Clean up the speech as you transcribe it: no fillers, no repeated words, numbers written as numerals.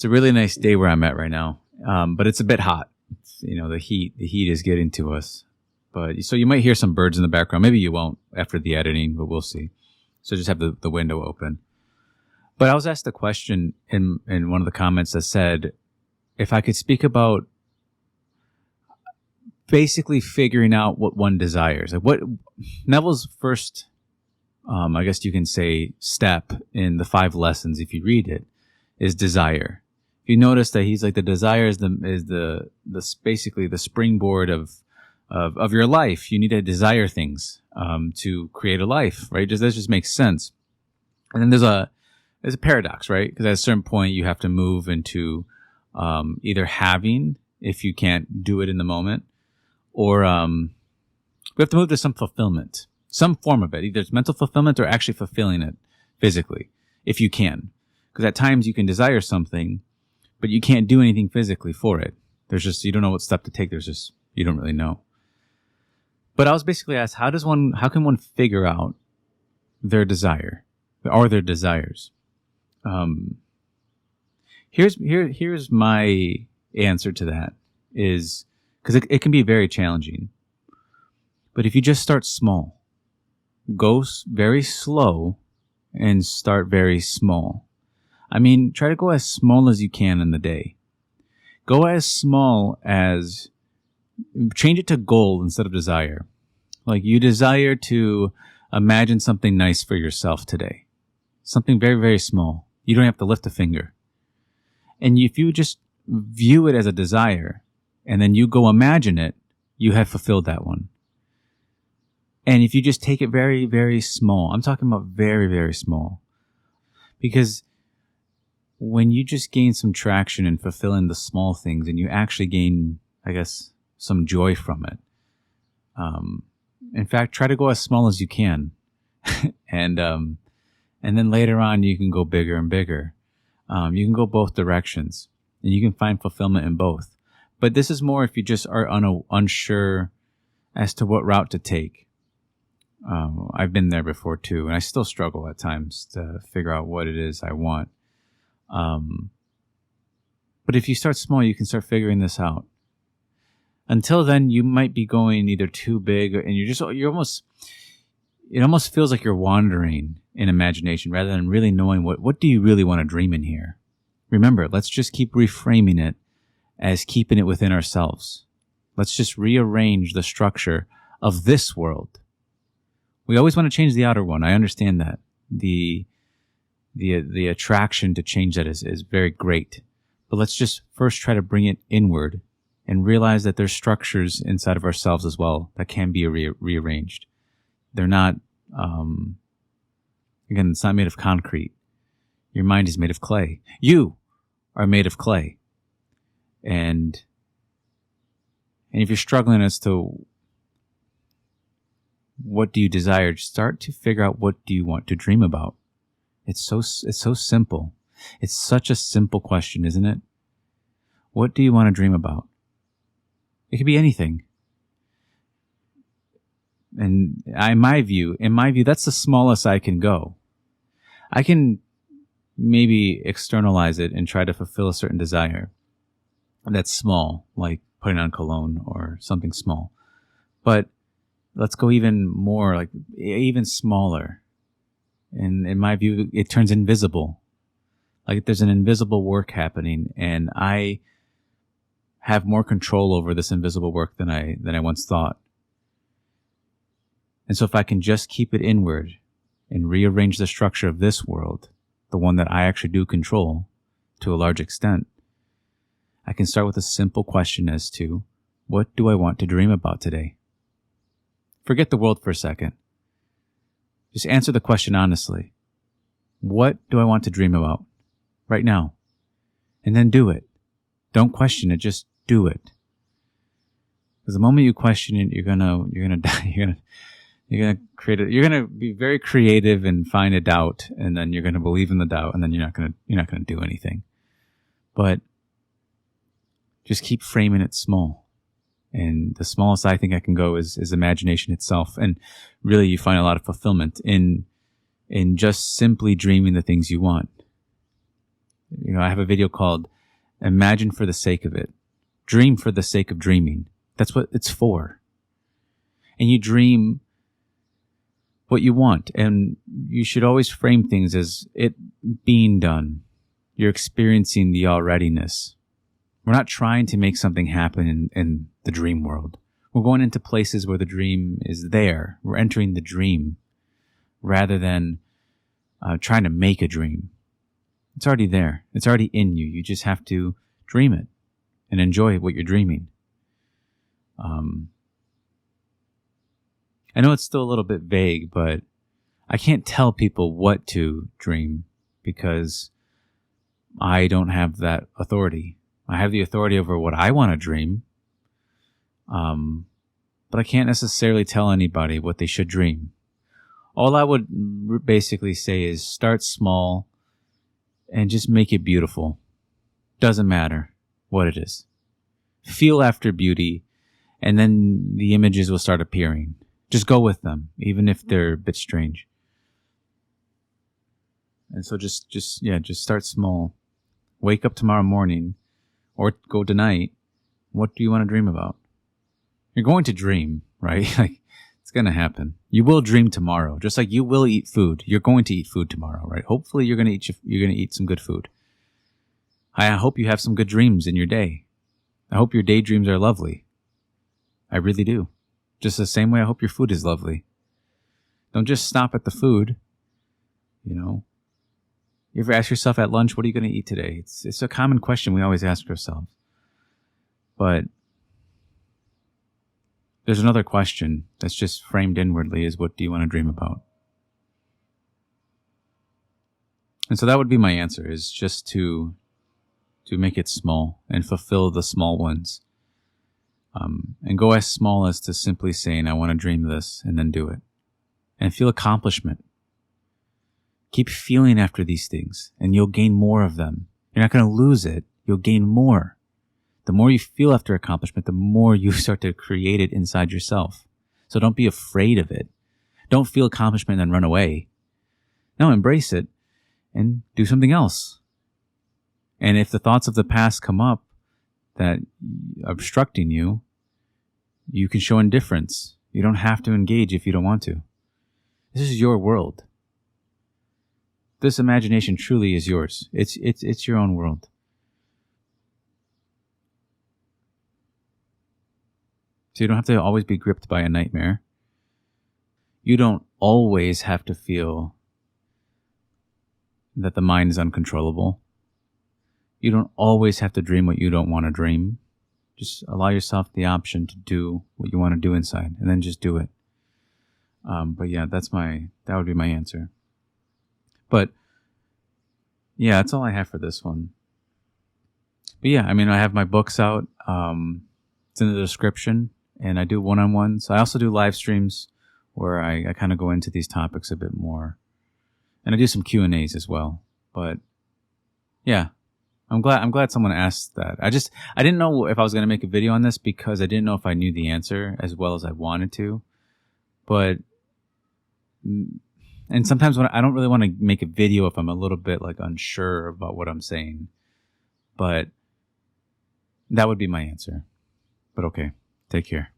It's a really nice day where I'm at right now, but it's a bit hot. The heat is getting to us. But so you might hear some birds in the background. Maybe you won't after the editing, but we'll see. So just have the window open. But I was asked a question in one of the comments that said, if I could speak about basically figuring out what one desires, like what Neville's first, I guess you can say, step in the 5 lessons, if you read it, is desire. If you notice that he's like, the desire is basically the springboard of your life. You need to desire things to create a life, right? That just makes sense. And then there's a paradox, right? Because at a certain point you have to move into either having, if you can't do it in the moment, or we have to move to some fulfillment, some form of it. Either it's mental fulfillment or actually fulfilling it physically, if you can. Because at times you can desire something, but you can't do anything physically for it. You don't know what step to take. You don't really know. But I was basically asked, how can one figure out their desire or their desires? Here's my answer to that is, because it can be very challenging. But if you just start small, go very slow and start very small. I mean, try to go as small as you can in the day. Go as small as, change it to goal instead of desire. Like you desire to imagine something nice for yourself today. Something very, very small. You don't have to lift a finger. And if you just view it as a desire and then you go imagine it, you have fulfilled that one. And if you just take it very, very small, I'm talking about very, very small. Because when you just gain some traction in fulfilling the small things and you actually gain, I guess, some joy from it. In fact, try to go as small as you can. And then later on you can go bigger and bigger. You can go both directions and you can find fulfillment in both. But this is more if you just are unsure as to what route to take. I've been there before too, and I still struggle at times to figure out what it is I want. But if you start small, you can start figuring this out. Until then, you might be going either too big, and it almost feels like you're wandering in imagination rather than really knowing what do you really want to dream in here. Remember, let's just keep reframing it as keeping it within ourselves. Let's just rearrange the structure of this world. We always want to change the outer one. I understand that. The attraction to change that is very great. But let's just first try to bring it inward and realize that there's structures inside of ourselves as well that can be rearranged. They're not, again, it's not made of concrete. Your mind is made of clay. You are made of clay. And if you're struggling as to what do you desire, start to figure out what do you want to dream about. It's so simple. It's such a simple question, isn't it? What do you want to dream about? It could be anything. And in my view, that's the smallest I can go. I can maybe externalize it and try to fulfill a certain desire that's small, like putting on cologne or something small. But let's go even more, like even smaller. And in my view, it turns invisible. Like there's an invisible work happening, and I have more control over this invisible work than I once thought. And so if I can just keep it inward and rearrange the structure of this world, the one that I actually do control to a large extent, I can start with a simple question as to, what do I want to dream about today? Forget the world for a second. Just answer the question honestly. What do I want to dream about right now? And then do it. Don't question it, just do it. Because the moment you question it, you're gonna die. You're gonna be very creative and find a doubt, and then you're gonna believe in the doubt, and then you're not gonna do anything. But just keep framing it small. And the smallest I think I can go is imagination itself. And really you find a lot of fulfillment in just simply dreaming the things you want. I have a video called Imagine for the Sake of It. Dream for the sake of dreaming. That's what it's for. And you dream what you want. And you should always frame things as it being done. You're experiencing the alreadiness. We're not trying to make something happen in the dream world. We're going into places where the dream is there. We're entering the dream rather than trying to make a dream. It's already there. It's already in you. You just have to dream it and enjoy what you're dreaming. I know it's still a little bit vague, but I can't tell people what to dream because I don't have that authority. I have the authority over what I want to dream, but I can't necessarily tell anybody what they should dream. All I would basically say is start small and just make it beautiful. Doesn't matter what it is. Feel after beauty, and then the images will start appearing. Just go with them, even if they're a bit strange. And so just start small. Wake up tomorrow morning or go tonight. What do you want to dream about? You're going to dream, right? Like it's going to happen. You will dream tomorrow, just like you will eat food. You're going to eat food tomorrow, right? Hopefully you're going to eat some good food. I hope you have some good dreams in your day. I hope your daydreams are lovely. I really do. Just the same way I hope your food is lovely. Don't just stop at the food. You ever ask yourself at lunch, what are you going to eat today? It's a common question we always ask ourselves. But there's another question that's just framed inwardly is what do you want to dream about? And so that would be my answer, is just to make it small and fulfill the small ones. And go as small as to simply saying, I want to dream this, and then do it. And feel accomplishment. Keep feeling after these things, and you'll gain more of them. You're not going to lose it. You'll gain more. The more you feel after accomplishment, the more you start to create it inside yourself. So don't be afraid of it. Don't feel accomplishment and then run away. No, embrace it and do something else. And if the thoughts of the past come up that are obstructing you, you can show indifference. You don't have to engage if you don't want to. This is your world. This imagination truly is yours. It's your own world. So you don't have to always be gripped by a nightmare. You don't always have to feel that the mind is uncontrollable. You don't always have to dream what you don't want to dream. Just allow yourself the option to do what you want to do inside, and then just do it. But yeah, that would be my answer. But yeah, that's all I have for this one. But yeah, I have my books out. It's in the description, and I do one-on-ones. I also do live streams where I kind of go into these topics a bit more, and I do some Q&As as well. But yeah. I'm glad someone asked that. I didn't know if I was going to make a video on this because I didn't know if I knew the answer as well as I wanted to. And sometimes when I don't really want to make a video if I'm a little bit like unsure about what I'm saying. But that would be my answer. But okay, take care.